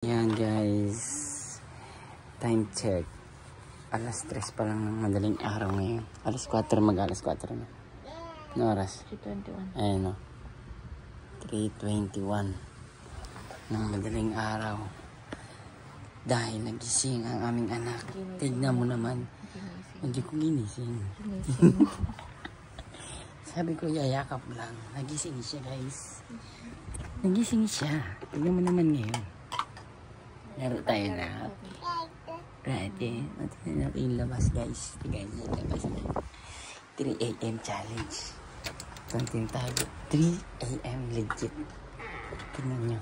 Yan guys, time check, alas 3 pa lang ng madaling araw ngayon. Alas 4 mag-alas 4 na. Ano oras? 3:21. Ayan o, 3:21 ng madaling araw. Dahil nagising ang aming anak. Tignan mo naman. Hindi ko ginising. Sabi ko yayakap lang. Nagising siya guys. Nagising siya. Tignan mo naman ngayon. Laro tayo na. Ready? Natin natin yung labas guys. Tignan nyo yung labas na. 3 AM challenge. Something tayo. 3 AM legit. Tignan nyo.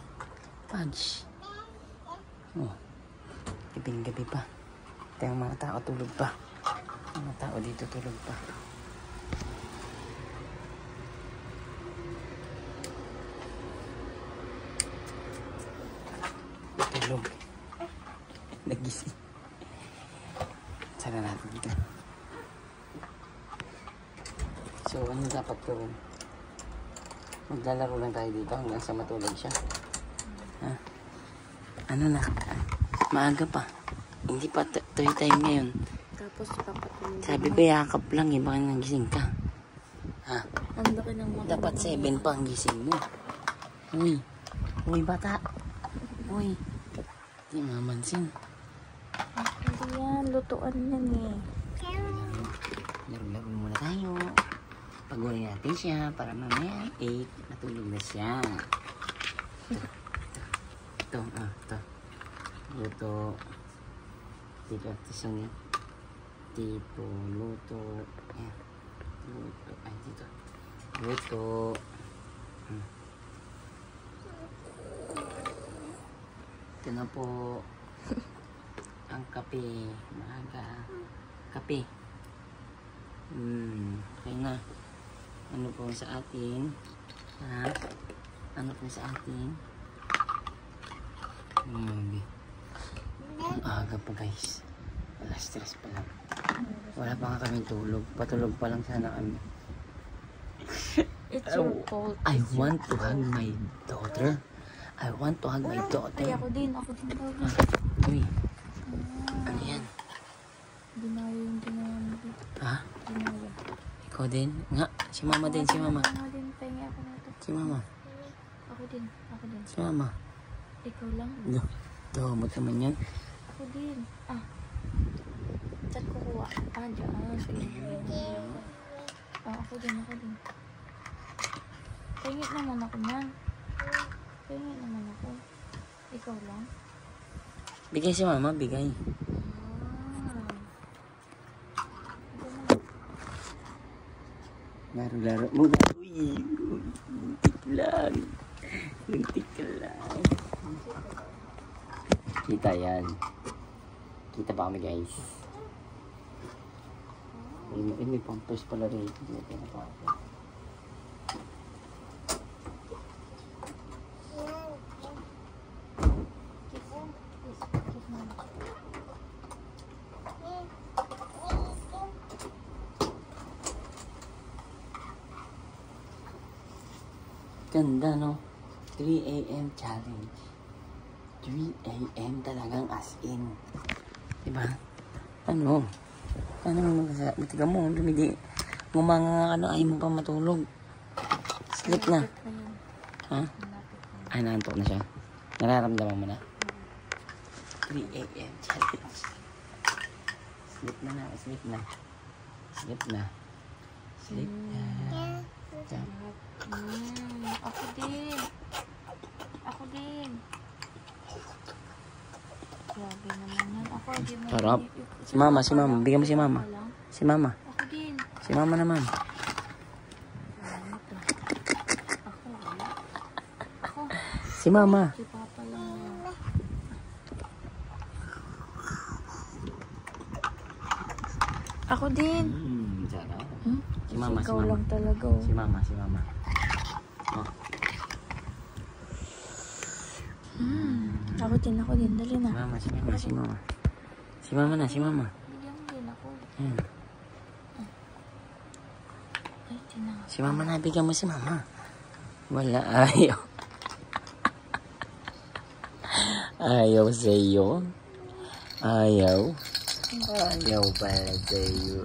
Fudge. Oh. Gabing-gabi pa. Ito yung mga tao tulog pa. Mga tao dito tulog pa. Tulog. Nagising. Sana natin dito. So, ano dapat gawin? Maglalaro lang tayo dito hanggang sa matulog siya. Ha? Ano na? Maaga pa. Hindi pa toy time ngayon. Tapos papatulog. Sabi ko yakap lang eh. Baka nagising ka. Ha? Ang laki ng mga. Dapat 7 pa ang gising mo. Uy. Uy bata. Uy. Hindi mamansin. Hindi yan. Lutuan yan eh. Laro-laro muna tayo. Pagunin natin siya para mamaya 8 matulog na siya. Ito. Ito. Luto. Dito. Tisang yan. Tipo. Luto. Ayan. Luto. Ay, dito. Luto. Ito na po. Ang kape. Maaga. Kape. Okay na. Ano po sa atin? Ha? Ano po sa atin? Ang aga pa guys. Alas 3 pa lang. Wala pa nga kami tulog. Patulog pa lang sana kami. It's your fault. I want to hug my daughter. I want to hug my daughter. Ay, ako din. Ako din. Uy. Ano yan? Dinayo yung dinayo mo. Ha? Dinayo. Ikaw din? Nga. Si mama din. Si mama. Ako din. Pahingi ako na ito. Si mama. Ako din. Ako din. Si mama. Ikaw lang. Damot naman yan. Ako din. Chat ko kuha. Diyan. Sige. Ako din. Ako din. Pahingi naman ako niyan. Pahingi naman ako. Ikaw lang. Bigay si mama. Bigay. Laro-laro muna. Uy. Muntik lang. Muntik lang. Kita yan. Kita pa kami guys. May pampers pala rin. Hindi na pinapapa. Ganda no? 3 AM challenge. 3 AM talagang as in. Diba? Ano? Ano magsasabi? Tiga mo, lumidi. Ngumanga ano, ayaw mo pa matulog. Sleep na. Ha? Ay, naantok na siya. Nararamdaman mo na? 3 AM challenge. Sleep na na, sleep na. Sleep na. Sleep na. Ako din. Ako din. Grabe naman yan. Ako din. Sarap. Si mama, si mama. Bigyan mo si mama. Si mama. Ako din. Si mama naman. Ako. Si mama. Si papa lang yan. Ako din. Sarap. Si Ikaw mama, si mama. lang talaga. Oh. Si mama, si mama. Oh. Ako din. Dali na. Si mama, si mama, si mama. Si mama na, si mama. Bigyan mo din ako. Ay, Si mama na, bigyan mo si mama. Wala, ayaw. Ayaw sa'yo. Ayaw. Ayaw pala sa'yo.